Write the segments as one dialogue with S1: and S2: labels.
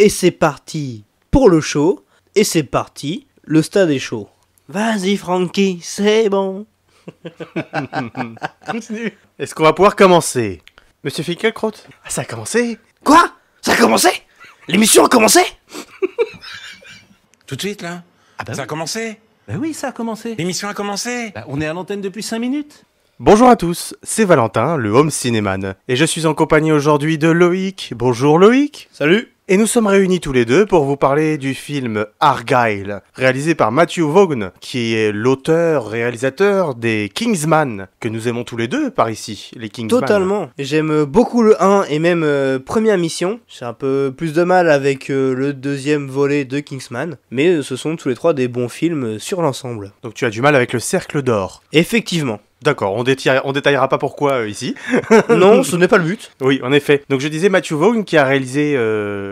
S1: Et c'est parti pour le show. Et c'est parti, le stade est chaud. Vas-y Francky, c'est bon.
S2: Continue. Est-ce qu'on va pouvoir commencer? Monsieur Finkielkraut? Ah, ça a commencé?
S1: Quoi? Ça a commencé? L'émission a commencé?
S3: Tout de suite, là?
S4: Ah bah
S3: Ça a commencé?
S4: Bah oui, ça a commencé.
S3: L'émission a commencé?
S4: Bah, on est à l'antenne depuis 5 minutes.
S2: Bonjour à tous, c'est Valentin, le Home Cinéman. Et je suis en compagnie aujourd'hui de Loïc. Bonjour Loïc.
S1: Salut.
S2: Et nous sommes réunis tous les deux pour vous parler du film Argylle, réalisé par Matthew Vaughn, qui est l'auteur-réalisateur des Kingsman, que nous aimons tous les deux par ici, les Kingsman.
S1: Totalement. J'aime beaucoup le 1 et même première mission. J'ai un peu plus de mal avec le deuxième volet de Kingsman. Mais ce sont tous les trois des bons films sur l'ensemble.
S2: Donc tu as du mal avec le Cercle d'Or.
S1: Effectivement.
S2: D'accord, on détaillera pas pourquoi ici.
S1: Non, ce n'est pas le but.
S2: Oui, en effet. Donc je disais Matthew Vaughn qui a réalisé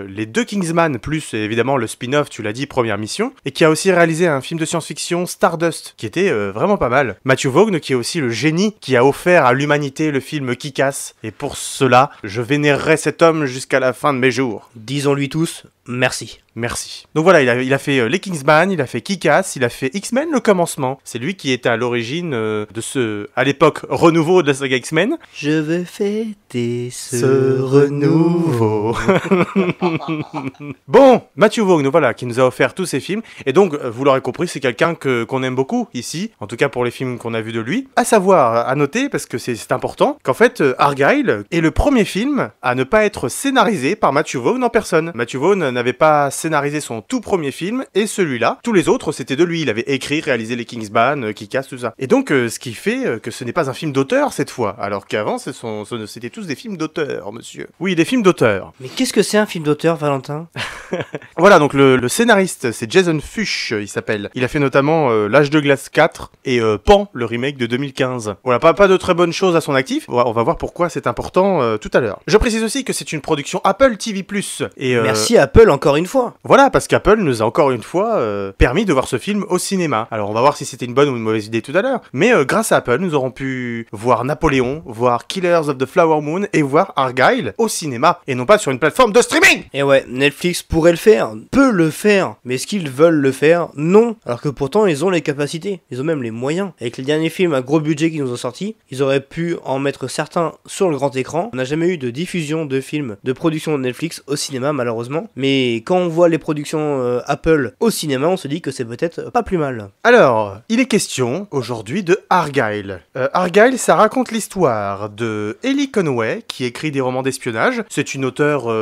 S2: les deux Kingsman, plus évidemment le spin-off, tu l'as dit, Première Mission, et qui a aussi réalisé un film de science-fiction, Stardust, qui était vraiment pas mal. Matthew Vaughn qui est aussi le génie qui a offert à l'humanité le film Kick-Ass, et pour cela, je vénérerai cet homme jusqu'à la fin de mes jours.
S1: Disons-lui tous, merci.
S2: Merci. Donc voilà, il a fait les Kingsman, il a fait Kick-Ass, il a fait X-Men le commencement. C'est lui qui était à l'origine de ce, à l'époque, renouveau de la saga X-Men.
S1: Je veux fêter ce renouveau.
S2: Bon, Matthew Vaughn, voilà, qui nous a offert tous ces films. Et donc, vous l'aurez compris, c'est quelqu'un qu'on aime beaucoup ici, en tout cas pour les films qu'on a vus de lui. À savoir, à noter, parce que c'est important, qu'en fait, Argylle est le premier film à ne pas être scénarisé par Matthew Vaughn en personne. Matthew Vaughn n'avait pas scénarisé son tout premier film, et celui-là, tous les autres, c'était de lui. Il avait écrit, réalisé les Kingsman, Kick-Ass, tout ça. Et donc, ce qui fait que ce n'est pas un film d'auteur cette fois, alors qu'avant, c'était tous des films d'auteur, monsieur. Oui, des films d'auteur.
S1: Mais qu'est-ce que c'est un film d'auteur, Valentin?
S2: Voilà, donc le scénariste, c'est Jason Fuchs, il s'appelle. Il a fait notamment L'Âge de glace 4 et Pan, le remake de 2015. Voilà, pas de très bonnes choses à son actif. On va voir pourquoi c'est important tout à l'heure. Je précise aussi que c'est une production Apple TV+. Et,
S1: Merci Apple encore une fois.
S2: Voilà, parce qu'Apple nous a encore une fois permis de voir ce film au cinéma. Alors on va voir si c'était une bonne ou une mauvaise idée tout à l'heure. Mais grâce à Apple, nous aurons pu voir Napoléon, voir Killers of the Flower Moon et voir Argylle au cinéma. Et non pas sur une plateforme de streaming.
S1: Et ouais, Netflix pourrait le faire, peut le faire. Mais est-ce qu'ils veulent le faire? Non. Alors que pourtant, ils ont les capacités. Ils ont même les moyens. Avec les derniers films à gros budget qui nous ont sortis, ils auraient pu en mettre certains sur le grand écran. On n'a jamais eu de diffusion de films de production de Netflix au cinéma, malheureusement. Mais quand on voit les productions Apple au cinéma, on se dit que c'est peut-être pas plus mal.
S2: Alors, il est question aujourd'hui de Argylle. Argylle, ça raconte l'histoire de Ellie Conway, qui écrit des romans d'espionnage. C'est une auteure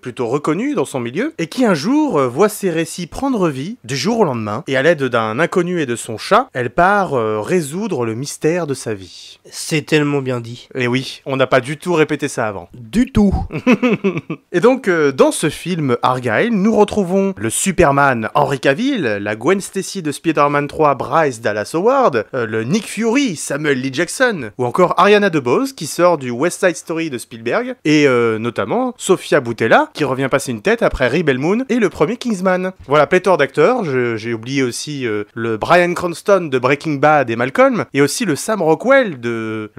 S2: plutôt reconnue dans son milieu, et qui un jour voit ses récits prendre vie du jour au lendemain, et à l'aide d'un inconnu et de son chat, elle part résoudre le mystère de sa vie.
S1: C'est tellement bien dit.
S2: Et oui, on n'a pas du tout répété ça avant.
S1: Du tout.
S2: Et donc, dans ce film Argylle, nous retrouvons le Superman Henry Cavill, la Gwen Stacy de Spider-Man 3 Bryce Dallas Howard, le Nick Fury Samuel L. Jackson, ou encore Ariana DeBose qui sort du West Side Story de Spielberg, et notamment Sofia Boutella qui revient passer une tête après Rebel Moon et le premier Kingsman. Voilà, pléthore d'acteurs. J'ai oublié aussi le Bryan Cranston de Breaking Bad et Malcolm, et aussi le Sam Rockwell de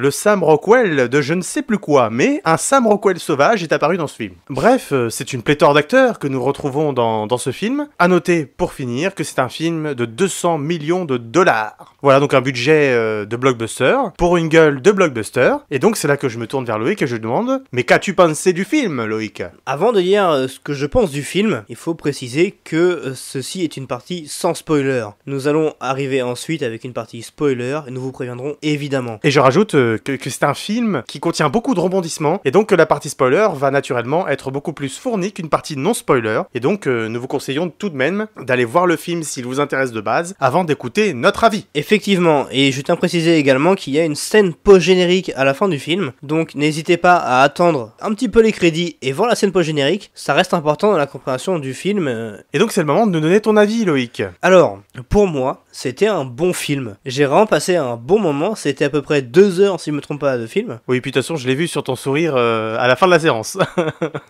S2: je ne sais plus quoi, mais un Sam Rockwell sauvage est apparu dans ce film. Bref, c'est une pléthore d'acteurs que nous retrouvons dans ce film. À noter, pour finir, que c'est un film de 200 millions de dollars. Voilà, donc un budget de blockbuster, pour une gueule de blockbuster. Et donc c'est là que je me tourne vers Loïc et je demande, mais qu'as-tu pensé du film, Loïc?
S1: Avant de dire ce que je pense du film, il faut préciser que ceci est une partie sans spoiler. Nous allons arriver ensuite avec une partie spoiler, et nous vous préviendrons évidemment.
S2: Et je rajoute que c'est un film qui contient beaucoup de rebondissements, et donc que la partie spoiler va naturellement être beaucoup plus fournie qu'une partie non spoiler, et donc nous vous conseillons tout de même d'aller voir le film s'il vous intéresse de base, avant d'écouter notre avis.
S1: Effectivement, et je tiens à préciser également qu'il y a une scène post-générique à la fin du film, donc n'hésitez pas à attendre un petit peu les crédits et voir la scène post-générique, ça reste important dans la compréhension du film.
S2: Et donc c'est le moment de nous donner ton avis, Loïc.
S1: Alors, pour moi, c'était un bon film. J'ai vraiment passé un bon moment, c'était à peu près 2 heures si je me trompe pas de film.
S2: Oui, puis de toute façon je l'ai vu sur ton sourire à la fin de la séance.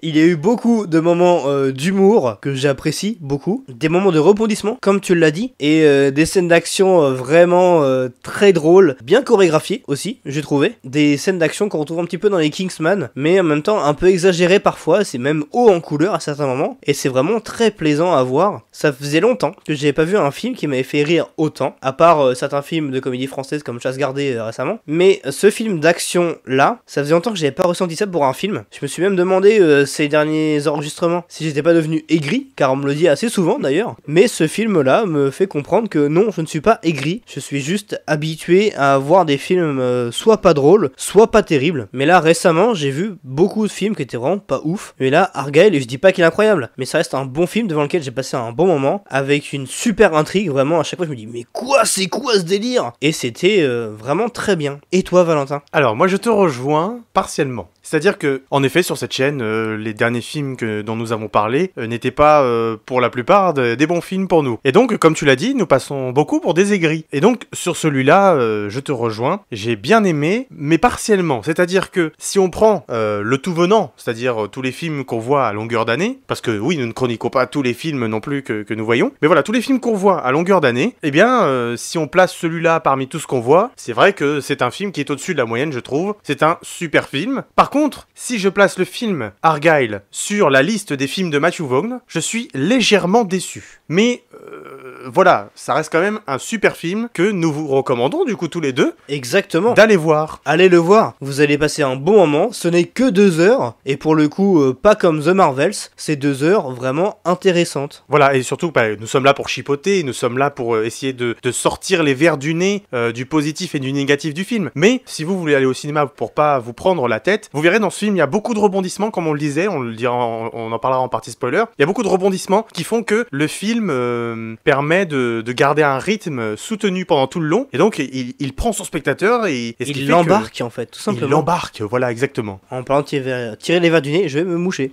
S1: Il y a eu beaucoup de moments d'humour que j'apprécie beaucoup, des moments de rebondissement, comme tu l'as dit, et des scènes d'action vraiment très drôles, bien chorégraphiées aussi, j'ai trouvé. Des scènes d'action qu'on retrouve un petit peu dans les Kingsman, mais en même temps un peu exagérées parfois, c'est même haut en couleur à certains moments, et c'est vraiment très plaisant à voir. Ça faisait longtemps que j'avais pas vu un film qui m'avait fait rire autant, à part certains films de comédie française comme Chasse gardée récemment, mais ce film d'action là, ça faisait longtemps que j'avais pas ressenti ça pour un film. Je me suis même demandé ces derniers enregistrements si j'étais pas devenu aigri, car on me le dit assez souvent d'ailleurs, mais ce film là me fait comprendre que non, je ne suis pas aigri, je suis juste habitué à voir des films soit pas drôles, soit pas terribles. Mais là récemment j'ai vu beaucoup de films qui étaient vraiment pas ouf, mais là Argyle, je dis pas qu'il est incroyable, mais ça reste un bon film devant lequel j'ai passé un bon moment, avec une super intrigue, vraiment à chaque fois je me dis mais quoi, c'est quoi ce délire? Et c'était vraiment très bien. Et toi Valentin?
S2: Alors moi je te rejoins partiellement. C'est-à-dire que, en effet, sur cette chaîne, les derniers films dont nous avons parlé n'étaient pas, pour la plupart, des bons films pour nous. Et donc, comme tu l'as dit, nous passons beaucoup pour des aigris. Et donc, sur celui-là, je te rejoins, j'ai bien aimé, mais partiellement. C'est-à-dire que, si on prend le tout venant, c'est-à-dire tous les films qu'on voit à longueur d'année, parce que oui, nous ne chroniquons pas tous les films non plus que nous voyons, mais voilà, tous les films qu'on voit à longueur d'année, eh bien, si on place celui-là parmi tout ce qu'on voit, c'est vrai que c'est un film qui est au-dessus de la moyenne, je trouve. C'est un super film. Par contre, si je place le film Argyle sur la liste des films de Matthew Vaughn, je suis légèrement déçu. Mais voilà, ça reste quand même un super film que nous vous recommandons du coup tous les deux.
S1: Exactement.
S2: D'aller voir.
S1: Allez le voir, vous allez passer un bon moment, ce n'est que 2 heures, et pour le coup, pas comme The Marvels, c'est 2 heures vraiment intéressantes.
S2: Voilà, et surtout, nous sommes là pour chipoter, nous sommes là pour essayer de sortir les vers du nez du positif et du négatif du film. Mais si vous voulez aller au cinéma pour pas vous prendre la tête, vous verrez dans ce film, il y a beaucoup de rebondissements, comme on le disait, on le dira, on en parlera en partie spoiler. Il y a beaucoup de rebondissements qui font que le film permet de garder un rythme soutenu pendant tout le long, et donc il prend son spectateur et ce qui
S1: Il
S2: fait
S1: l'embarque en fait, tout simplement.
S2: Il l'embarque, voilà, exactement.
S1: En parlant de tirer les verres du nez, je vais me moucher.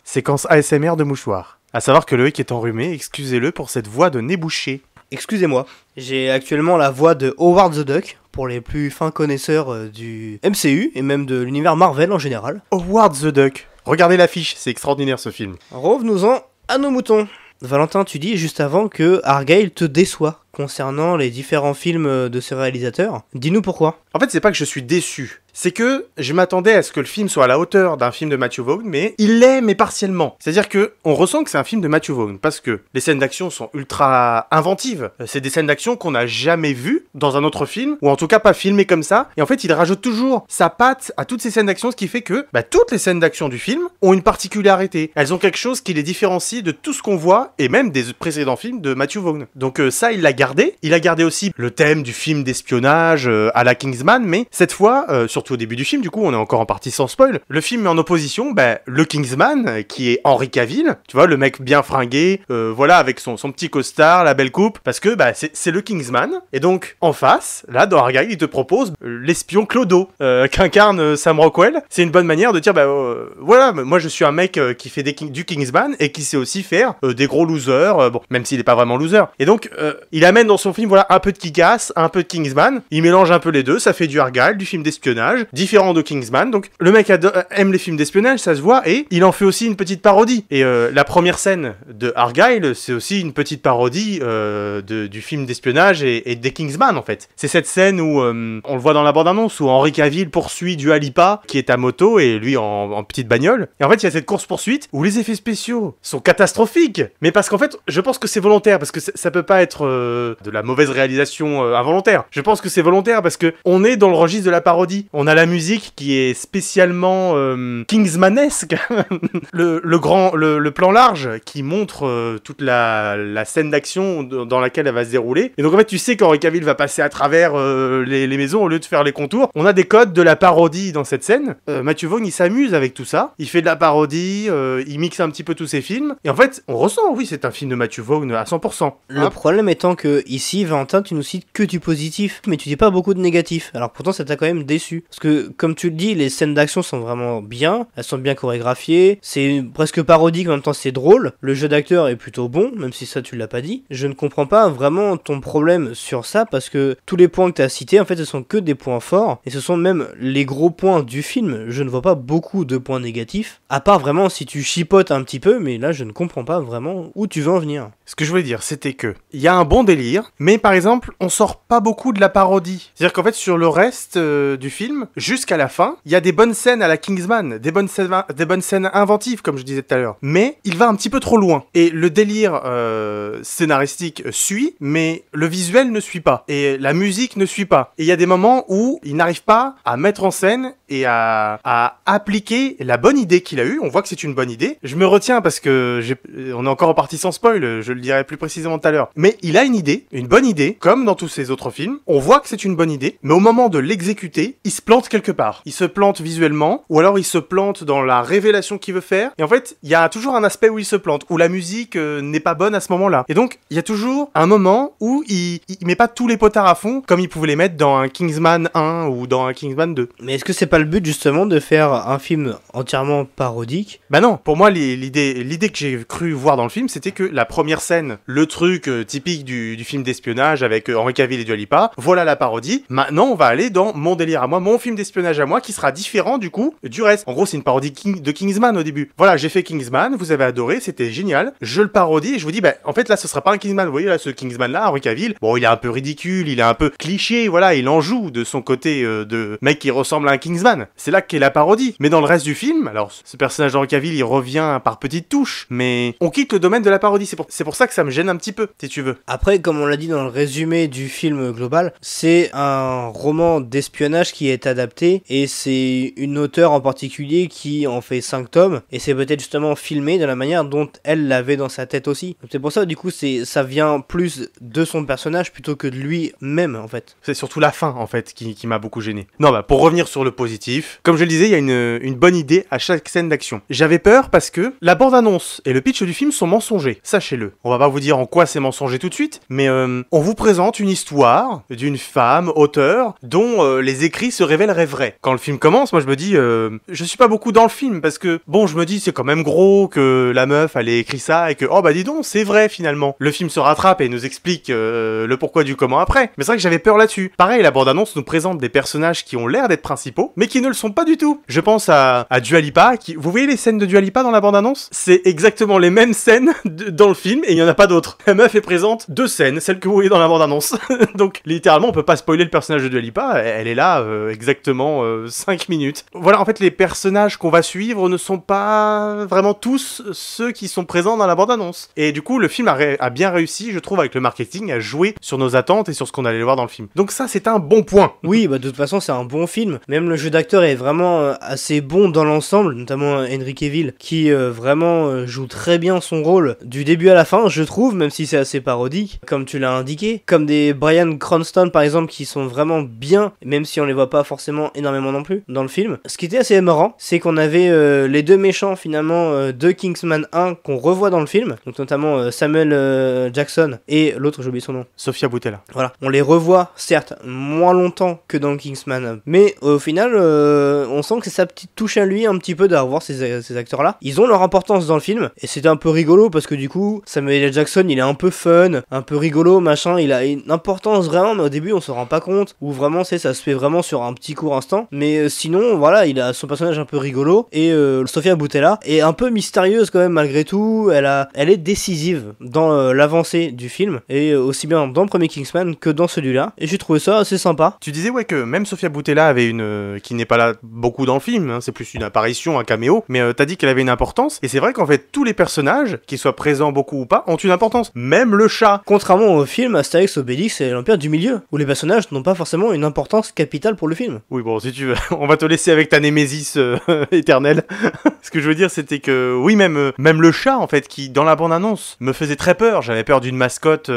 S2: Séquence ASMR de mouchoir. À savoir que Loïc est enrhumé, excusez-le pour cette voix de nez bouché.
S1: Excusez-moi, j'ai actuellement la voix de Howard the Duck, pour les plus fins connaisseurs du MCU, et même de l'univers Marvel en général.
S2: Howard the Duck. Regardez l'affiche, c'est extraordinaire ce film.
S1: Revenons-en à nos moutons. Valentin, tu dis juste avant que Argyle te déçoit concernant les différents films de ce réalisateur. Dis-nous pourquoi.
S2: En fait, c'est pas que je suis déçu. C'est que je m'attendais à ce que le film soit à la hauteur d'un film de Matthew Vaughn, mais il l'est, mais partiellement. C'est-à-dire que on ressent que c'est un film de Matthew Vaughn, parce que les scènes d'action sont ultra inventives. C'est des scènes d'action qu'on n'a jamais vues dans un autre film, ou en tout cas pas filmées comme ça. Et en fait, il rajoute toujours sa patte à toutes ces scènes d'action, ce qui fait que toutes les scènes d'action du film ont une particularité. Elles ont quelque chose qui les différencie de tout ce qu'on voit, et même des précédents films de Matthew Vaughn. Donc ça, il l'a gardé. Il a gardé aussi le thème du film d'espionnage à la Kingsman, mais cette fois, surtout au début du film, du coup, on est encore en partie sans spoil. Le film met en opposition le Kingsman, qui est Henry Cavill, tu vois, le mec bien fringué, voilà, avec son petit costard, la belle coupe, parce que c'est le Kingsman. Et donc, en face, là, dans Argyle, il te propose l'espion Clodo, qu'incarne Sam Rockwell. C'est une bonne manière de dire, voilà, moi je suis un mec qui fait du Kingsman et qui sait aussi faire des gros losers, bon, même s'il est pas vraiment loser. Et donc, il amène dans son film, voilà, un peu de Kick-Ass, un peu de Kingsman, il mélange un peu les deux, ça fait du Argyle, du film d'espionnage, différent de Kingsman. Donc le mec aime les films d'espionnage, ça se voit, et il en fait aussi une petite parodie. Et la première scène de Argyle, c'est aussi une petite parodie du film d'espionnage et des Kingsman en fait. C'est cette scène où on le voit dans la bande-annonce où Henry Cavill poursuit Dua Lipa qui est à moto et lui en petite bagnole. Et en fait il y a cette course-poursuite où les effets spéciaux sont catastrophiques. Mais parce qu'en fait je pense que c'est volontaire, parce que ça peut pas être de la mauvaise réalisation involontaire. Je pense que c'est volontaire parce que on est dans le registre de la parodie. On a la musique qui est spécialement Kingsmanesque. le plan large qui montre toute la scène d'action dans laquelle elle va se dérouler. Et donc en fait tu sais qu'Henry Cavill va passer à travers les maisons au lieu de faire les contours. On a des codes de la parodie dans cette scène. Matthew Vaughn il s'amuse avec tout ça. Il fait de la parodie, il mixe un petit peu tous ses films. Et en fait on ressent, oui, c'est un film de Matthew Vaughn à 100%.
S1: Le problème étant que ici, Valentin, tu nous cites que du positif, mais tu dis pas beaucoup de négatif. alors pourtant ça t'a quand même déçu. Parce que, comme tu le dis, les scènes d'action sont vraiment bien, elles sont bien chorégraphiées, c'est presque parodique, en même temps c'est drôle, le jeu d'acteur est plutôt bon, même si ça tu l'as pas dit. Je ne comprends pas vraiment ton problème sur ça, parce que tous les points que t'as cités, en fait, ce sont que des points forts, et ce sont même les gros points du film. Je ne vois pas beaucoup de points négatifs, à part vraiment si tu chipotes un petit peu, mais là je ne comprends pas vraiment où tu veux en venir.
S2: Ce que je voulais dire, c'était que il y a un bon délire, mais par exemple, on sort pas beaucoup de la parodie. C'est-à-dire qu'en fait, sur le reste du film, jusqu'à la fin, il y a des bonnes scènes à la Kingsman, des bonnes scènes inventives, comme je disais tout à l'heure. Mais il va un petit peu trop loin. Et le délire scénaristique suit, mais le visuel ne suit pas. Et la musique ne suit pas. Et il y a des moments où il n'arrive pas à mettre en scène et à appliquer la bonne idée qu'il a eue. On voit que c'est une bonne idée. Je me retiens parce que on est encore en partie sans spoil, je le dirai plus précisément tout à l'heure. Mais il a une idée, une bonne idée, comme dans tous ses autres films. On voit que c'est une bonne idée, mais au moment de l'exécuter, il se plante quelque part. Il se plante visuellement, ou alors il se plante dans la révélation qu'il veut faire. Et en fait, il y a toujours un aspect où il se plante, où la musique n'est pas bonne à ce moment-là. Et donc, il y a toujours un moment où il met pas tous les potards à fond, comme il pouvait les mettre dans un Kingsman 1 ou dans un Kingsman 2.
S1: Mais est-ce que c'est pas le but justement de faire un film entièrement parodique?
S2: Bah non, pour moi l'idée que j'ai cru voir dans le film, c'était que la première scène, le truc typique du film d'espionnage avec Henry Cavill et Dua Lipa, voilà la parodie. Maintenant, on va aller dans mon délire à moi, mon film d'espionnage à moi, qui sera différent du coup du reste. En gros, c'est une parodie de Kingsman au début. Voilà, j'ai fait Kingsman, vous avez adoré, c'était génial. Je le parodie et je vous dis, bah en fait là, ce sera pas un Kingsman. Vous voyez là, ce Kingsman là, Henry Cavill, bon, il est un peu ridicule, il est un peu cliché, voilà, il en joue de son côté de mec qui ressemble à un Kingsman. C'est là qu'est la parodie. Mais dans le reste du film, alors ce personnage d'Henry Cavill, il revient par petites touches, mais on quitte le domaine de la parodie. C'est pour ça que ça me gêne un petit peu, si tu veux.
S1: Après, comme on l'a dit dans le résumé du film global, c'est un roman d'espionnage qui est adapté, et c'est une auteure en particulier qui en fait 5 tomes, et c'est peut-être justement filmé de la manière dont elle l'avait dans sa tête aussi. Donc c'est pour ça, du coup, ça vient plus de son personnage plutôt que de lui-même, en fait.
S2: C'est surtout la fin, en fait, qui m'a beaucoup gêné. Non, bah, pour revenir sur le positif, comme je le disais, il y a une bonne idée à chaque scène d'action. J'avais peur parce que la bande-annonce et le pitch du film sont mensongers, sachez-le. On va pas vous dire en quoi c'est mensonger tout de suite, mais on vous présente une histoire d'une femme, auteure, dont les écrits se révéleraient vrais. Quand le film commence, moi je me dis, je suis pas beaucoup dans le film, parce que, bon, je me dis, c'est quand même gros que la meuf, elle ait écrit ça, et que, oh bah dis donc, c'est vrai finalement. Le film se rattrape et nous explique le pourquoi du comment après. Mais c'est vrai que j'avais peur là-dessus. Pareil, la bande-annonce nous présente des personnages qui ont l'air d'être principaux, mais qui ne le sont pas du tout. Je pense à Dua Lipa, vous voyez les scènes de Dua Lipa dans la bande-annonce? C'est exactement les mêmes scènes dans le film, et il y en a pas d'autres. La meuf est présente 2 scènes, celles que vous voyez dans la bande-annonce. Donc, littéralement, on peut pas spoiler le personnage de Dua Lipa, elle est là exactement 5 minutes. Voilà, en fait, les personnages qu'on va suivre ne sont pas vraiment tous ceux qui sont présents dans la bande-annonce. Et du coup, le film a bien réussi, je trouve, avec le marketing, à jouer sur nos attentes et sur ce qu'on allait voir dans le film. Donc ça, c'est un bon point.
S1: Oui, bah de toute façon, c'est un bon film. Même le jeu d'acteur est vraiment assez bon dans l'ensemble, notamment Henry Cavill, qui vraiment joue très bien son rôle du début à la fin, je trouve, même si c'est assez parodique, comme tu l'as indiqué. Comme des Bryan Cranston, par exemple, qui sont vraiment bien, même si on les voit pas forcément énormément non plus dans le film. Ce qui était assez marrant, c'est qu'on avait les 2 méchants, finalement, de Kingsman 1 qu'on revoit dans le film, donc notamment Samuel Jackson et l'autre, j'ai oublié son nom.
S2: Sofia Boutella.
S1: Voilà, on les revoit, certes, moins longtemps que dans Kingsman, mais au final, on sent que c'est sa petite touche à lui un petit peu de revoir ces acteurs-là. Ils ont leur importance dans le film, et c'était un peu rigolo parce que du coup, Samuel L. Jackson, il est un peu fun, un peu rigolo, machin, il a une importance vraiment, mais au début, on se rend pas compte, ou vraiment, ça se fait vraiment sur un petit court instant, mais sinon, voilà, il a son personnage un peu rigolo, et Sofia Boutella est un peu mystérieuse quand même malgré tout, elle est décisive dans l'avancée du film, et aussi bien dans le premier Kingsman que dans celui-là, et j'ai trouvé ça assez sympa.
S2: Tu disais ouais que même Sofia Boutella avait qui n'est pas là beaucoup dans le film, hein, c'est plus une apparition, un caméo, mais t'as dit qu'elle avait une importance, et c'est vrai qu'en fait tous les personnages, qu'ils soient présents beaucoup ou pas, ont une importance, même le chat.
S1: Contrairement au film Astérix, Obélix et l'Empire du Milieu, où les personnages n'ont pas forcément une importance capitale pour le film.
S2: Oui bon, si tu veux, on va te laisser avec ta némésis éternelle. Ce que je veux dire c'était que, oui même le chat en fait, qui dans la bande-annonce me faisait très peur, j'avais peur d'une mascotte,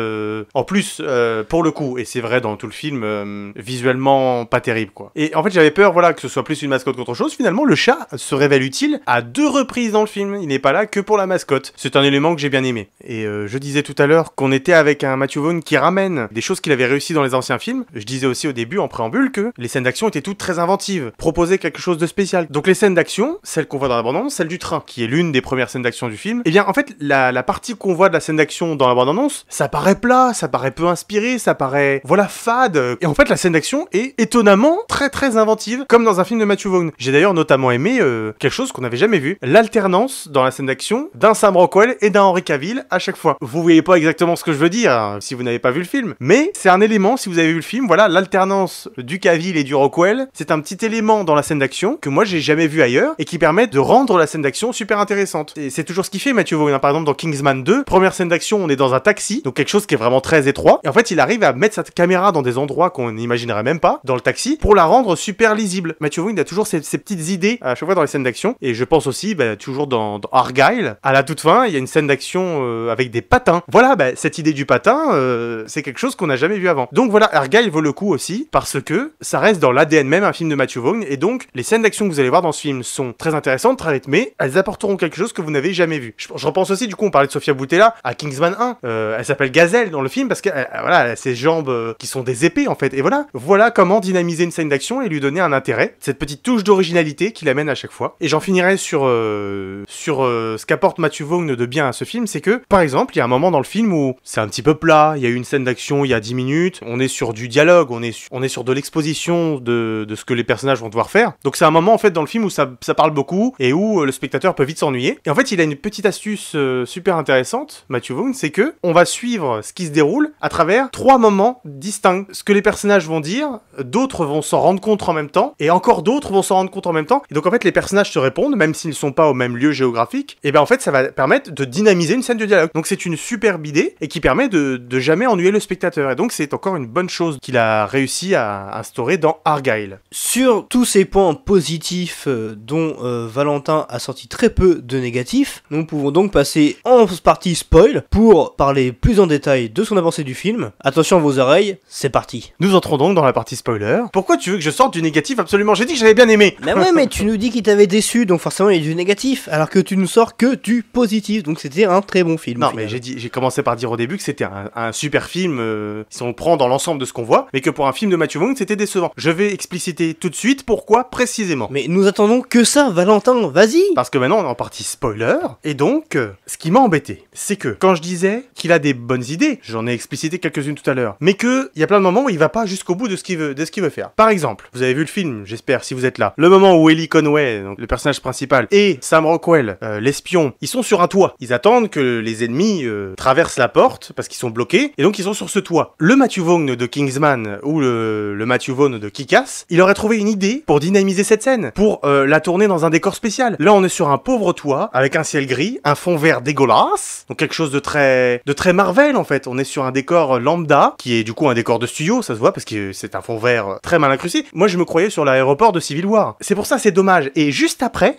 S2: en plus pour le coup, et c'est vrai dans tout le film, visuellement pas terrible quoi. Et en fait j'avais peur voilà, que ce soit plus une mascotte qu'autre chose, finalement, le chat se révèle utile à 2 reprises dans le film. Il n'est pas là que pour la mascotte. C'est un élément que j'ai bien aimé. Et je disais tout à l'heure qu'on était avec un Matthew Vaughn qui ramène des choses qu'il avait réussi dans les anciens films. Je disais aussi au début, en préambule, que les scènes d'action étaient toutes très inventives, proposaient quelque chose de spécial. Donc les scènes d'action, celles qu'on voit dans la bande-annonce, celle du train, qui est l'une des premières scènes d'action du film, eh bien en fait, la partie qu'on voit de la scène d'action dans la bande-annonce, ça paraît plat, ça paraît peu inspiré, ça paraît, voilà, fade. Et en fait, la scène d'action est étonnamment très très inventive, comme dans un film de Matthew Vaughn. J'ai d'ailleurs notamment aimé quelque chose qu'on n'avait jamais vu, l'alternance dans la scène d'action d'un Sam Rockwell et d'un Henry Cavill à chaque fois. Vous voyez pas exactement ce que je veux dire, hein, si vous n'avez pas vu le film, mais c'est un élément, si vous avez vu le film, voilà, l'alternance du Cavill et du Rockwell, c'est un petit élément dans la scène d'action que moi j'ai jamais vu ailleurs et qui permet de rendre la scène d'action super intéressante. Et c'est toujours ce qu'il fait Matthew Vaughn, hein. Par exemple dans Kingsman 2, première scène d'action, on est dans un taxi, donc quelque chose qui est vraiment très étroit, et en fait il arrive à mettre sa caméra dans des endroits qu'on n'imaginerait même pas dans le taxi pour la rendre super lisible. Matthew Vaughn il a toujours ces petites idées à chaque fois dans les scènes d'action, et je pense aussi toujours dans Argyle, à la toute fin il y a une scène d'action avec des patins. Voilà, cette idée du patin, c'est quelque chose qu'on n'a jamais vu avant. Donc voilà, Argyle vaut le coup aussi parce que ça reste dans l'ADN même un film de Matthew Vaughn, et donc les scènes d'action que vous allez voir dans ce film sont très intéressantes, très rythmées, elles apporteront quelque chose que vous n'avez jamais vu. Je repense aussi, du coup on parlait de Sofia Boutella à Kingsman 1, elle s'appelle Gazelle dans le film parce qu'elle voilà, elle a ses jambes qui sont des épées en fait, et voilà comment dynamiser une scène d'action et lui donner un intérêt, cette petite touche d'originalité qu'il amène à chaque fois. Et j'en finirai sur ce qu'apporte Matthew Vaughn de bien à ce film, c'est que par exemple il y a un moment dans le film où c'est un petit peu plat, il y a eu une scène d'action il y a 10 minutes, on est sur du dialogue, on est sur de l'exposition de ce que les personnages vont devoir faire, donc c'est un moment en fait dans le film où ça parle beaucoup et où le spectateur peut vite s'ennuyer. Et en fait il a une petite astuce super intéressante, Matthew Vaughn, c'est que on va suivre ce qui se déroule à travers 3 moments distincts. Ce que les personnages vont dire, d'autres vont s'en rendre compte en même temps, et encore d'autres vont s'en rendre compte en même temps, et donc en fait les personnages se répondent, même s'ils ne sont pas au même lieu géographique, et bien en fait ça va permettre de dynamiser une scène de dialogue. Donc c'est une superbe idée, et qui permet de jamais ennuyer le spectateur, et donc c'est encore une bonne chose qu'il a réussi à instaurer dans Argyle.
S1: Sur tous ces points positifs dont Valentin a sorti très peu de négatifs, nous pouvons donc passer en partie spoil pour parler plus en détail de son avancée du film. Attention à vos oreilles, c'est parti.
S2: Nous entrons donc dans la partie spoiler. Pourquoi tu veux que je sorte du négatif? Absolument, j'ai dit que j'avais bien aimé.
S1: Mais ouais, mais tu nous dis qu'il t'avait déçu, donc forcément il y a du négatif, alors que tu nous sors que du positif, donc c'était un très bon film.
S2: Non, mais j'ai commencé par dire au début que c'était un super film, si on le prend dans l'ensemble de ce qu'on voit, mais que pour un film de Matthew Vaughn, c'était décevant. Je vais expliciter tout de suite pourquoi précisément.
S1: Mais nous attendons que ça, Valentin, vas-y.
S2: Parce que maintenant on est en partie spoiler, et donc, ce qui m'a embêté, c'est que quand je disais qu'il a des bonnes idées, j'en ai explicité quelques-unes tout à l'heure, mais que il y a plein de moments où il va pas jusqu'au bout de ce qu'il veut faire. Par exemple, vous avez vu le film, j'espère, si vous êtes là, le moment où Ellie Conway, donc le personnage principal, et Sam Rockwell, l'espion, ils sont sur un toit. Ils attendent que les ennemis traversent la porte parce qu'ils sont bloqués, et donc ils sont sur ce toit. Le Matthew Vaughn de Kingsman ou le Matthew Vaughn de Kick-Ass, il aurait trouvé une idée pour dynamiser cette scène, pour la tourner dans un décor spécial. Là, on est sur un pauvre toit avec un ciel gris, un fond vert dégueulasse, donc quelque chose de très Marvel en fait. On est sur un décor lambda qui est du coup un décor de studio, ça se voit parce que c'est un fond vert très mal incrusté. Moi, je me croyais sur l'aéroport de Civil War. C'est pour ça, c'est dommage. Et juste après,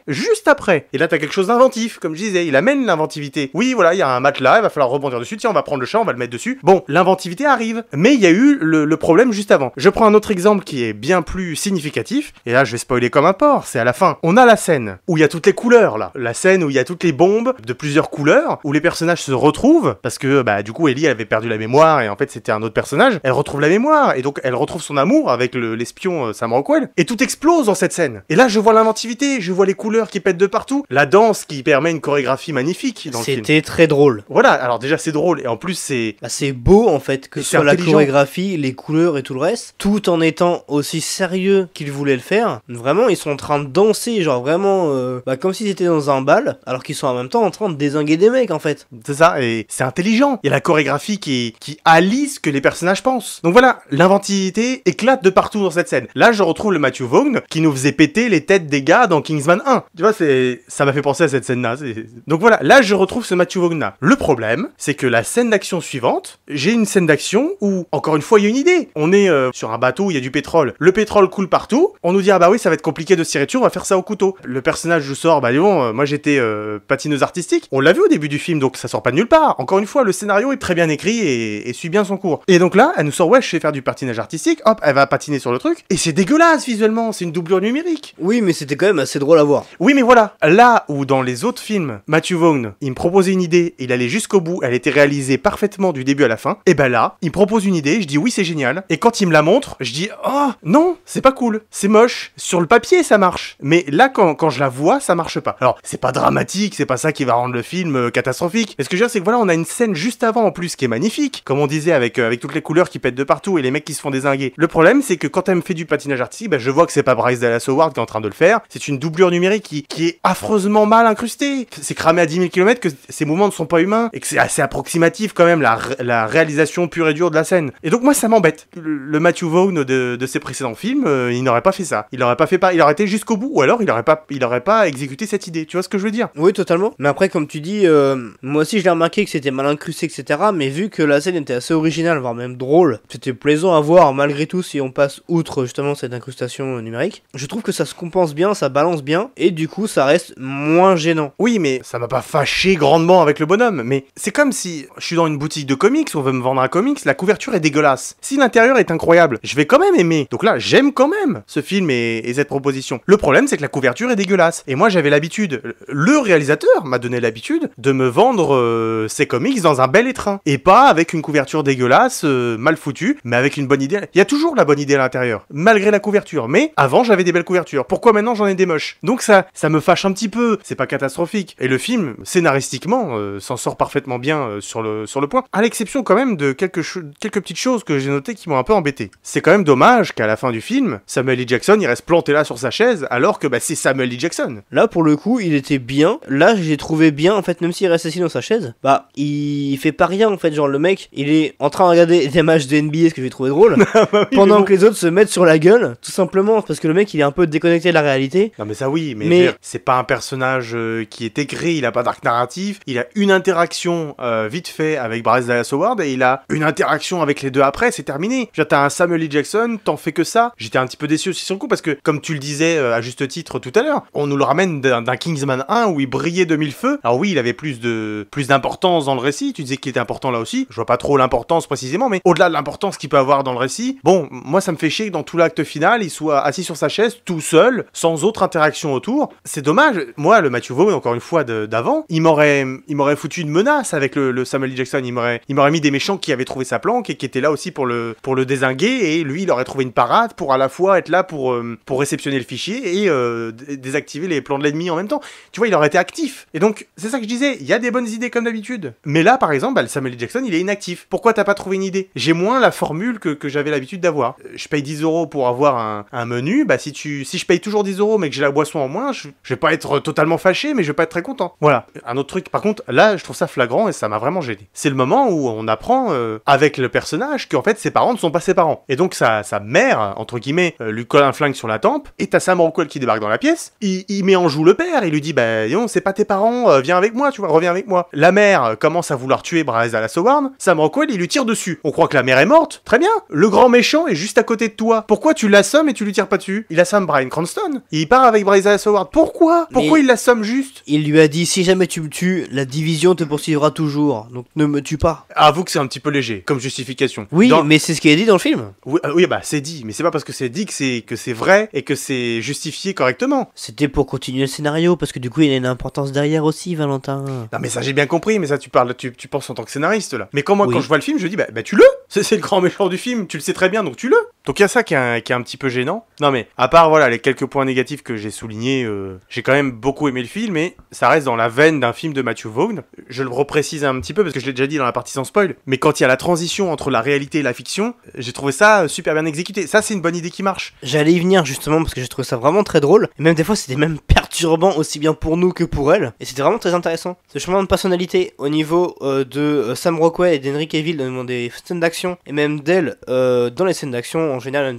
S2: et là t'as quelque chose d'inventif, comme je disais, il amène l'inventivité. Oui, voilà, il y a un matelas, il va falloir rebondir dessus. Tiens, on va prendre le chat, on va le mettre dessus. Bon, l'inventivité arrive, mais il y a eu le problème juste avant. Je prends un autre exemple qui est bien plus significatif, et là je vais spoiler comme un porc, c'est à la fin. On a la scène où il y a toutes les couleurs là, la scène où il y a toutes les bombes de plusieurs couleurs, où les personnages se retrouvent, parce que du coup Ellie elle avait perdu la mémoire, et en fait c'était un autre personnage, elle retrouve la mémoire, et donc elle retrouve son amour avec l'espion Sam Rockwell, et tout explose dans cette scène. Et là je vois l'inventivité, je vois les couleurs qui pètent de partout, la danse qui permet une chorégraphie magnifique dans le film.
S1: C'était très drôle.
S2: Voilà, alors déjà c'est drôle, et en plus c'est
S1: beau en fait, que ce soit la
S2: intelligent.
S1: Chorégraphie, les couleurs et tout le reste, tout en étant aussi sérieux qu'ils voulaient le faire. Vraiment, ils sont en train de danser, genre vraiment, comme s'ils étaient dans un bal, alors qu'ils sont en même temps en train de dézinguer des mecs en fait.
S2: C'est ça, et c'est intelligent. Il y a la chorégraphie qui allie ce que les personnages pensent. Donc voilà, l'inventivité éclate de partout dans cette scène. Là, je retrouve le Matthew Vaughn qui nous faisait péter les têtes des gars dans Kingsman 1. Tu vois, ça m'a fait penser à cette scène-là. Donc voilà, là, je retrouve ce Matthew Vaughn-là. Le problème, c'est que la scène d'action suivante, j'ai une scène d'action où, encore une fois, il y a une idée. On est sur un bateau où il y a du pétrole. Le pétrole coule partout. On nous dit, ah bah oui, ça va être compliqué de se tirer dessus, on va faire ça au couteau. Le personnage sort, moi j'étais patineuse artistique. On l'a vu au début du film, donc ça sort pas de nulle part. Encore une fois, le scénario est très bien écrit et suit bien son cours. Et donc là, elle nous sort, ouais, je sais faire du patinage artistique. Hop, elle va patiner sur le truc. Et c'est dégueulasse visuellement, c'est une doublure numérique.
S1: Oui, mais c'était quand même assez drôle à voir.
S2: Oui, mais voilà, là où dans les autres films, Matthew Vaughn, il me proposait une idée, il allait jusqu'au bout, elle était réalisée parfaitement du début à la fin, et ben là, il me propose une idée, je dis oui, c'est génial, et quand il me la montre, je dis oh non, c'est pas cool, c'est moche, sur le papier ça marche, mais là quand je la vois, ça marche pas. Alors, c'est pas dramatique, c'est pas ça qui va rendre le film catastrophique, mais ce que je veux dire, c'est que voilà, on a une scène juste avant en plus qui est magnifique, comme on disait avec toutes les couleurs qui pètent de partout et les mecs qui se font dézinguer. Le problème, c'est que quand elle me fait du patinage artistique, ben, je vois que c'est pas Bryce Dallas Howard qui est en train de le faire, c'est une doublure numérique qui est affreusement mal incrustée. C'est cramé à 10 000 km, que ces mouvements ne sont pas humains, et que c'est assez approximatif quand même, la réalisation pure et dure de la scène. Et donc moi, ça m'embête. Le Matthew Vaughn de ses précédents films, il n'aurait pas fait ça. Il aurait été jusqu'au bout, ou alors il aurait pas exécuté cette idée. Tu vois ce que je veux dire?
S1: Oui, totalement. Mais après, comme tu dis, moi aussi je l'ai remarqué que c'était mal incrusté, etc. Mais vu que la scène était assez originale, voire même drôle, c'était plaisant à voir malgré tout si on passe outre justement cette incrustation numérique. Je trouve que ça se compense bien, ça balance bien, et du coup ça reste moins gênant.
S2: Oui, mais ça m'a pas fâché grandement avec le bonhomme, mais c'est comme si je suis dans une boutique de comics, on veut me vendre un comics, la couverture est dégueulasse. Si l'intérieur est incroyable, je vais quand même aimer. Donc là, j'aime quand même ce film et cette proposition. Le problème, c'est que la couverture est dégueulasse. Et moi, j'avais l'habitude, le réalisateur m'a donné l'habitude de me vendre ses comics dans un bel étrin. Et pas avec une couverture dégueulasse, mal foutue, mais avec une bonne idée. Il y a toujours la bonne idée à l'intérieur, malgré la couverture. Mais avant, j'avais des belles couvertures. Pourquoi maintenant j'en ai des moches? Donc ça me fâche un petit peu. C'est pas catastrophique. Et le film, scénaristiquement, s'en sort parfaitement bien sur le point. À l'exception quand même de quelques petites choses que j'ai notées qui m'ont un peu embêté. C'est quand même dommage qu'à la fin du film, Samuel L. Jackson, il reste planté là sur sa chaise, alors que c'est Samuel L. Jackson.
S1: Là, pour le coup, il était bien. Là, j'ai trouvé bien, en fait, même s'il reste assis dans sa chaise, il fait pas rien, en fait. Genre, le mec, il est en train de regarder des matchs de NBA, ce que j'ai trouvé drôle, pendant que les autres se mettent sur la gueule, tout simplement, parce que le mec, il est un peu déconnecté de la réalité.
S2: Non, mais ça oui, mais c'est pas un personnage qui est écrit, il a pas d'arc narratif, il a une interaction vite fait avec Bryce Dallas Howard, et il a une interaction avec les deux après, c'est terminé. T'as un Samuel L. Jackson, t'en fais que ça. J'étais un petit peu déçu aussi sur le coup, parce que, comme tu le disais à juste titre tout à l'heure, on nous le ramène d'un Kingsman 1 où il brillait de mille feux. Alors oui, il avait plus d'importance dans le récit, tu disais qu'il était important là aussi, je vois pas trop l'importance précisément, mais au-delà de l'importance qu'il peut avoir dans le récit, bon, moi ça me fait chier que dans tout l'acte final, il soit assis sur sa chaise, tout seul, sans autre interaction autour. C'est dommage. Moi, le Matthew Vaughn, encore une fois, d'avant, il m'aurait foutu une menace avec le Samuel L. Jackson, il m'aurait mis des méchants qui avaient trouvé sa planque et qui étaient là aussi pour le dézinguer, et lui, il aurait trouvé une parade pour à la fois être là pour réceptionner le fichier et désactiver les plans de l'ennemi en même temps. Tu vois, il aurait été actif. Et donc, c'est ça que je disais, il y a des bonnes idées comme d'habitude. Mais là, par exemple, le Samuel L. Jackson, il est inactif. Pourquoi t'as pas trouvé une idée? J'ai moins la formule que j'avais l'habitude d'avoir. Je paye 10 € pour avoir un menu, si je paye toujours 10 € mais que j'ai la boisson en moins, je vais pas être totalement fâché, mais je vais pas être très content. Voilà. Un autre truc, par contre, là, je trouve ça flagrant et ça m'a vraiment gêné. C'est le moment où on apprend avec le personnage qu'en fait, ses parents ne sont pas ses parents. Et donc, sa mère, entre guillemets, lui colle un flingue sur la tempe, et t'as Sam Rockwell qui débarque dans la pièce, il met en joue le père, il lui dit, non, c'est pas tes parents, viens avec moi, tu vois, reviens avec moi. La mère commence à vouloir tuer Bryce Dallas Howard, Sam Rockwell, il lui tire dessus. On croit que la mère est morte, très bien, le grand méchant est juste à côté de toi. Pourquoi tu l'assommes et tu lui tires pas dessus? Il assomme Bryan Cranston, et il part avec Bryce Dallas Howard. Pourquoi il l'assomme juste?
S1: Il lui a dit, si jamais tu me tues, la division te poursuivra toujours, donc ne me tue pas.
S2: Avoue que c'est un petit peu léger, comme justification.
S1: Oui, mais c'est ce qui est dit dans le film.
S2: Oui, c'est dit, mais c'est pas parce que c'est dit que c'est vrai et que c'est justifié correctement.
S1: C'était pour continuer le scénario, parce que du coup il y a une importance derrière aussi, Valentin.
S2: Non mais ça j'ai bien compris, mais ça tu penses en tant que scénariste là. Mais quand je vois le film, je dis tu le, c'est le grand méchant du film, tu le sais très bien, donc tu le. Donc il y a ça qui est un petit peu gênant. Non mais, à part voilà les quelques points négatifs que j'ai soulignés, j'ai quand même beaucoup aimé le film, et ça reste dans la veine d'un film de Matthew Vaughn. Je le reprécise un petit peu, parce que je l'ai déjà dit dans la partie sans spoil, mais quand il y a la transition entre la réalité et la fiction, j'ai trouvé ça super bien exécuté. Ça c'est une bonne idée qui marche.
S1: J'allais y venir justement, parce que j'ai trouvé ça vraiment très drôle, et même des fois c'était même perturbant aussi bien pour nous que pour elle, et c'était vraiment très intéressant. Ce changement de personnalité au niveau de Sam Rockwell et d'Henry Cavill dans des scènes d'action, et même d'elle dans les scènes d'action en général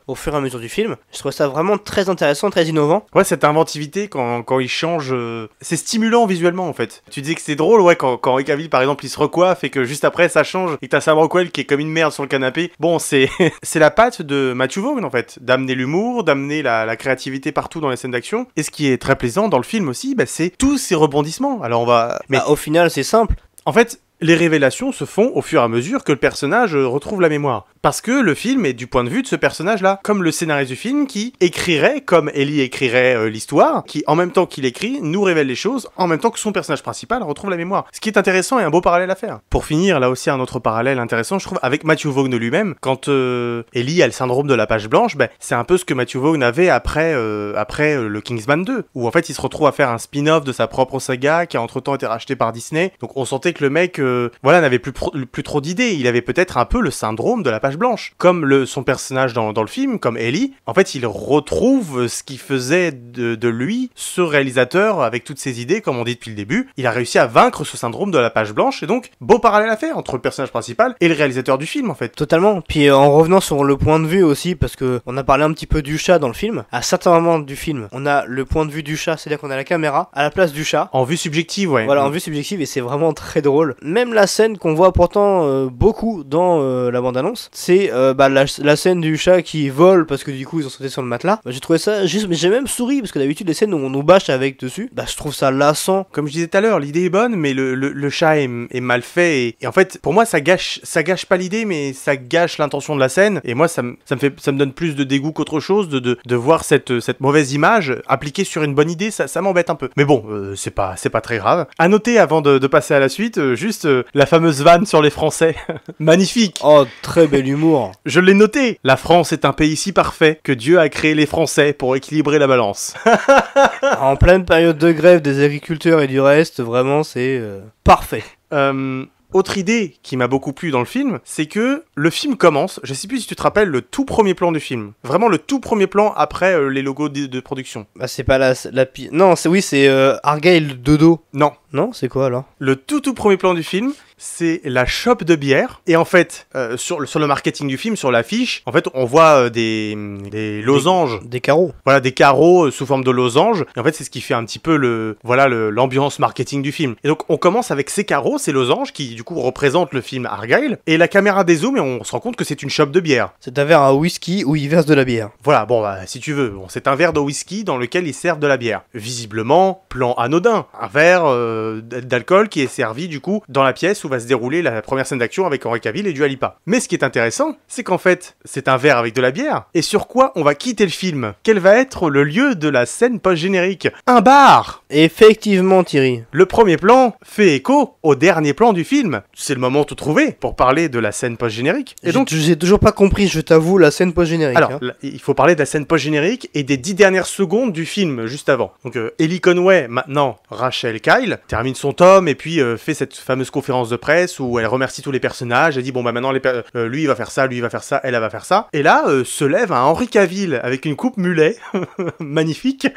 S1: au fur et à mesure du film, je trouve ça vraiment très intéressant, très innovant.
S2: Ouais, cette inventivité quand il change, c'est stimulant visuellement en fait. Tu disais que c'est drôle, ouais, quand Henry Cavill par exemple il se recoiffe et que juste après ça change et que t'as Sam Rockwell qui est comme une merde sur le canapé. Bon, c'est la patte de Matthew Vaughn en fait, d'amener l'humour, d'amener la créativité partout dans les scènes d'action. Et ce qui est très plaisant dans le film aussi, c'est tous ces rebondissements. Alors on va...
S1: Mais au final c'est simple.
S2: En fait, les révélations se font au fur et à mesure que le personnage retrouve la mémoire. parce que le film est du point de vue de ce personnage-là, comme le scénariste du film qui écrirait, comme Ellie écrirait l'histoire, qui en même temps qu'il écrit, nous révèle les choses, en même temps que son personnage principal retrouve la mémoire. Ce qui est intéressant et un beau parallèle à faire. Pour finir, là aussi un autre parallèle intéressant, je trouve, avec Matthew Vaughn lui-même, quand Ellie a le syndrome de la page blanche, c'est un peu ce que Matthew Vaughn avait après le Kingsman 2, où en fait il se retrouve à faire un spin-off de sa propre saga qui a entre-temps été racheté par Disney. Donc on sentait que le mec n'avait plus trop d'idées, il avait peut-être un peu le syndrome de la page blanche. Comme son personnage dans le film, comme Ellie, en fait il retrouve ce qui faisait de lui ce réalisateur avec toutes ses idées, comme on dit depuis le début. Il a réussi à vaincre ce syndrome de la page blanche, et donc beau parallèle à faire entre le personnage principal et le réalisateur du film en fait.
S1: Totalement. Puis en revenant sur le point de vue aussi, parce que on a parlé un petit peu du chat dans le film, à certains moments du film, on a le point de vue du chat, c'est-à-dire qu'on a la caméra à la place du chat.
S2: En vue subjective, ouais.
S1: Voilà, en vue subjective, et c'est vraiment très drôle. Même la scène qu'on voit pourtant beaucoup dans la bande-annonce, c'est la scène du chat qui vole parce que du coup ils ont sauté sur le matelas. J'ai trouvé ça juste, mais j'ai même souri parce que d'habitude les scènes où on nous bâche avec dessus, je trouve ça lassant.
S2: Comme je disais tout à l'heure, l'idée est bonne, mais le chat est mal fait, et en fait, pour moi, ça gâche pas l'idée, mais ça gâche l'intention de la scène, et moi, ça me donne plus de dégoût qu'autre chose de voir cette mauvaise image appliquée sur une bonne idée, ça m'embête un peu. Mais bon, c'est pas très grave. À noter, avant de passer à la suite, juste la fameuse vanne sur les Français. Magnifique.
S1: Oh, très bel humour.
S2: Je l'ai noté. La France est un pays si parfait que Dieu a créé les Français pour équilibrer la balance.
S1: En pleine période de grève des agriculteurs et du reste, vraiment, c'est parfait.
S2: Autre idée qui m'a beaucoup plu dans le film, c'est que le film commence, je sais plus si tu te rappelles le tout premier plan du film. Vraiment le tout premier plan après les logos de production.
S1: C'est pas non, c'est Argyle de dos.
S2: Non.
S1: Non, c'est quoi alors?
S2: Le tout premier plan du film, c'est la shop de bière. Et en fait, sur le marketing du film, sur l'affiche, en fait, on voit des losanges.
S1: Des carreaux.
S2: Voilà, des carreaux sous forme de losanges. Et en fait, c'est ce qui fait un petit peu l'ambiance marketing du film. Et donc, on commence avec ces carreaux, ces losanges, qui du coup représentent le film Argyle. Et la caméra dézoome et on se rend compte que c'est une shop de bière.
S1: C'est un verre à whisky où ils versent de la bière.
S2: Voilà, si tu veux. Bon, c'est un verre de whisky dans lequel ils servent de la bière. Visiblement, plan anodin. Un verre d'alcool qui est servi du coup dans la pièce où va se dérouler la première scène d'action avec Henry Cavill et Dua Lipa. Mais ce qui est intéressant, c'est qu'en fait, c'est un verre avec de la bière, et sur quoi on va quitter le film? Quel va être le lieu de la scène post-générique? Un bar!
S1: Effectivement, Thierry.
S2: Le premier plan fait écho au dernier plan du film. C'est le moment tout trouvé pour parler de la scène post-générique.
S1: Et donc, j'ai toujours pas compris, je t'avoue, la scène post-générique.
S2: Alors, il faut parler de la scène post-générique et des 10 dernières secondes du film, juste avant. Donc, Ellie Conway, maintenant Rachel Kyle, termine son tome et puis fait cette fameuse conférence de presse où elle remercie tous les personnages. Elle dit maintenant lui il va faire ça, elle va faire ça. Et là se lève un Henry Cavill avec une coupe mulet magnifique.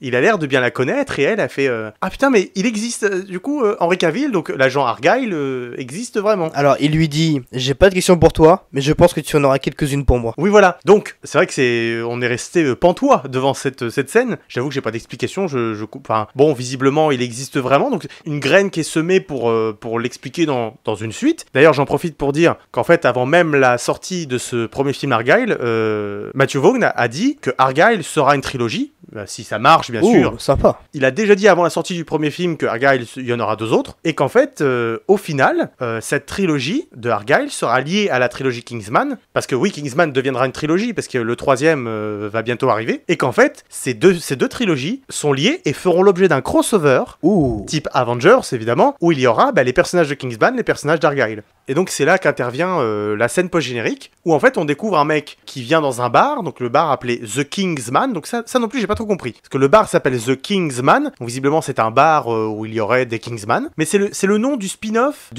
S2: Il a l'air de bien la connaître et elle a fait ah putain mais il existe du coup Henry Cavill, donc l'agent Argyle existe vraiment.
S1: Alors il lui dit j'ai pas de questions pour toi mais je pense que tu en auras quelques-unes pour moi.
S2: Oui voilà, donc c'est vrai que on est resté pantois devant cette scène. J'avoue que j'ai pas d'explication, enfin bon visiblement il existe vraiment, donc une graine qui est semée pour l'expliquer dans une suite. D'ailleurs, j'en profite pour dire qu'en fait, avant même la sortie de ce premier film Argyle, Matthew Vaughn a dit que Argyle sera une trilogie, si ça marche bien sûr.
S1: Sympa.
S2: Il a déjà dit avant la sortie du premier film que Argyle, il y en aura 2 autres, et qu'en fait, au final, cette trilogie de Argyle sera liée à la trilogie Kingsman, parce que oui, Kingsman deviendra une trilogie, parce que le 3e va bientôt arriver, et qu'en fait, ces deux trilogies sont liées et feront l'objet d'un crossover, type Avengers évidemment, où il y aura les personnages de Kingsman, les personnages d'Argyle. Et donc c'est là qu'intervient la scène post-générique, où en fait on découvre un mec qui vient dans un bar, donc le bar appelé The Kingsman, donc ça non plus j'ai pas trop compris, parce que le bar s'appelle The Kingsman, donc visiblement c'est un bar où il y aurait des Kingsman, mais c'est le nom du spin-off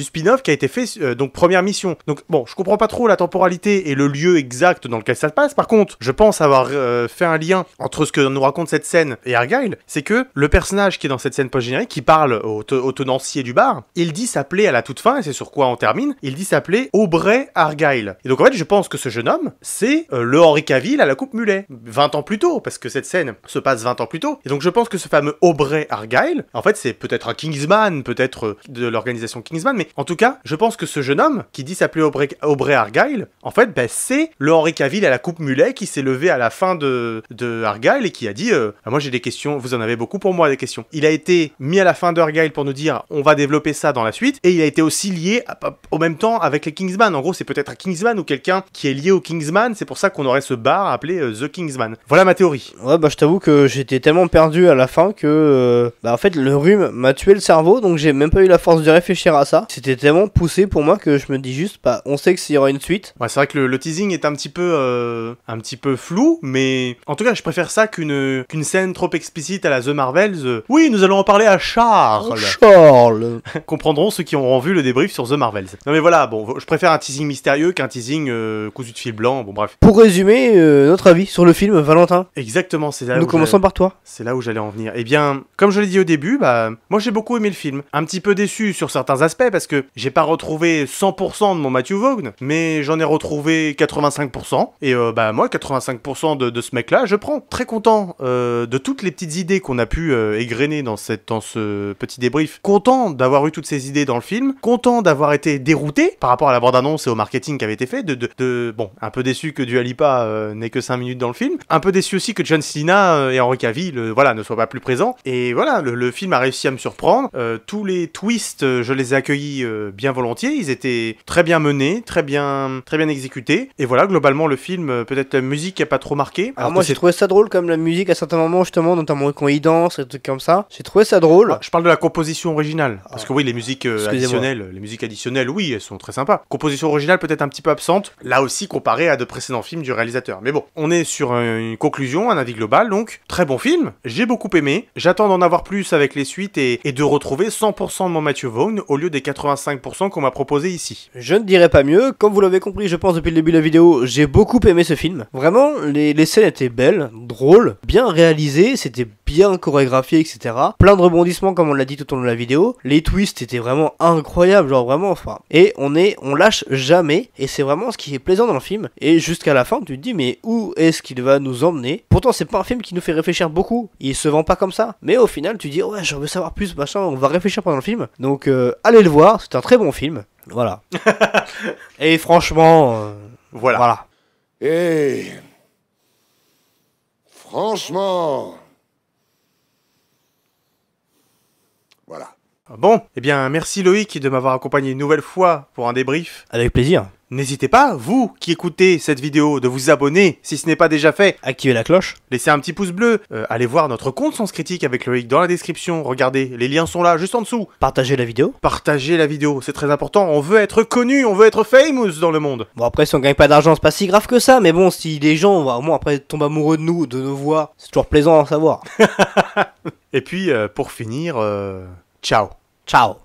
S2: qui a été fait, donc première mission. Donc bon, je comprends pas trop la temporalité et le lieu exact dans lequel ça se passe, par contre, je pense avoir fait un lien entre ce que nous raconte cette scène et Argyle, c'est que le personnage qui est dans cette scène post-générique, qui parle au tenancier du bar, il dit s'appeler à la toute fin, et c'est sur quoi on termine, il dit s'appeler Aubrey Argyle. Et donc en fait, je pense que ce jeune homme, c'est le Henry Cavill à la coupe mulet, 20 ans plus tôt, parce que cette scène se passe 20 ans plus tôt. Et donc je pense que ce fameux Aubrey Argyle, en fait c'est peut-être un Kingsman, peut-être de l'organisation Kingsman, mais en tout cas, je pense que ce jeune homme, qui dit s'appeler Aubrey Argyle, en fait, c'est le Henry Cavill à la coupe mulet qui s'est levé à la fin de Argyle et qui a dit moi j'ai des questions, vous en avez beaucoup pour moi des questions. Il a été mis à la fin de Argyle pour nous dire on va développer ça dans la suite, et il a été aussi lié au même temps avec les Kingsman. En gros, c'est peut-être un Kingsman ou quelqu'un qui est lié au Kingsman, c'est pour ça qu'on aurait ce bar appelé The Kingsman. Voilà ma théorie.
S1: Ouais, bah je t'avoue que j'étais tellement perdu à la fin que en fait le rhume m'a tué le cerveau, donc j'ai même pas eu la force de réfléchir à ça. C'était tellement poussé pour moi que je me dis juste on sait que s'il y aura une suite.
S2: Ouais, c'est vrai que le teasing est un petit peu flou, mais en tout cas je préfère ça qu'une scène trop explicite à la The Marvels. Oui, nous allons en parler à Charles.
S1: Charles.
S2: Comprendront ceux qui auront vu le débrief sur The Marvels. Non mais voilà, bon, je préfère un teasing mystérieux qu'un teasing cousu de fil blanc, bon bref.
S1: Pour résumer notre avis sur le film, Valentin.
S2: Exactement, c'est là
S1: Nous commençons par toi.
S2: C'est là où j'allais en venir. Eh bien, comme je l'ai dit au début, moi j'ai beaucoup aimé le film. Un petit peu déçu sur certains aspects parce que j'ai pas retrouvé 100% de mon Matthew Vaughn, mais j'en ai retrouvé 85%. Et moi, 85% de ce mec-là, je prends. Très content de toutes les petites idées qu'on a pu égrener dans ce petit débrief. Content d'avoir eu toutes ces idées dans le film. Content d'avoir été dérouté par rapport à la bande-annonce et au marketing qui avait été fait. Bon, un peu déçu que Dua Lipa n'ait que 5 minutes dans le film. Un peu déçu aussi que John Cena et Henry Cavill ne soient pas plus présents. Et voilà, le film a réussi à me surprendre. Tous les twists, je les ai accueillis bien volontiers. Ils étaient très bien menés, très bien exécutés. Et voilà, globalement, le film, peut-être la musique n'a pas trop marqué.
S1: Alors moi j'ai trouvé ça drôle comme la musique à certains moments justement, notamment quand ils dansent et des trucs comme ça. J'ai trouvé ça drôle.
S2: Je parle de la composition originale. Parce que oui, les musiques additionnelles, oui, elles sont très sympas. Composition originale peut-être un petit peu absente, là aussi comparée à de précédents films du réalisateur. Mais bon, on est sur une conclusion, un avis global, donc très bon film. J'ai beaucoup aimé. J'attends d'en avoir plus avec les suites et de retrouver 100% de mon Matthew Vaughn au lieu des 85% qu'on m'a proposé ici.
S1: Je ne dirais pas mieux. Comme vous l'avez compris, je pense depuis le début de la vidéo, j'ai beaucoup aimé ce film. Vraiment, les scènes étaient belles, drôles, bien réalisées, c'était bien chorégraphié, etc. Plein de rebondissements comme on l'a dit tout au long de la vidéo. Les twists étaient vraiment incroyables, genre vraiment, et on lâche jamais, et c'est vraiment ce qui est plaisant dans le film. Et jusqu'à la fin, tu te dis mais où est-ce qu'il va nous emmener? Pourtant, c'est pas un film qui nous fait réfléchir beaucoup. Il se vend pas comme ça. Mais au final, tu dis ouais, je veux savoir plus, machin. On va réfléchir pendant le film. Donc allez le voir, c'est un très bon film. Voilà. Et franchement,
S2: voilà.
S3: Et franchement, voilà.
S2: Bon, eh bien, merci Loïc de m'avoir accompagné une nouvelle fois pour un débrief.
S1: Avec plaisir.
S2: N'hésitez pas, vous qui écoutez cette vidéo, de vous abonner si ce n'est pas déjà fait.
S1: Activez la cloche.
S2: Laissez un petit pouce bleu. Allez voir notre compte Sens Critique avec Loïc dans la description. Regardez, les liens sont là, juste en dessous.
S1: Partagez la vidéo.
S2: Partagez la vidéo, c'est très important. On veut être connu, on veut être famous dans le monde.
S1: Bon, après, si on gagne pas d'argent, c'est pas si grave que ça. Mais bon, si les gens, au moins après, tombent amoureux de nous, de nos voix, c'est toujours plaisant à savoir.
S2: Et puis, pour finir, ciao.
S1: Ciao.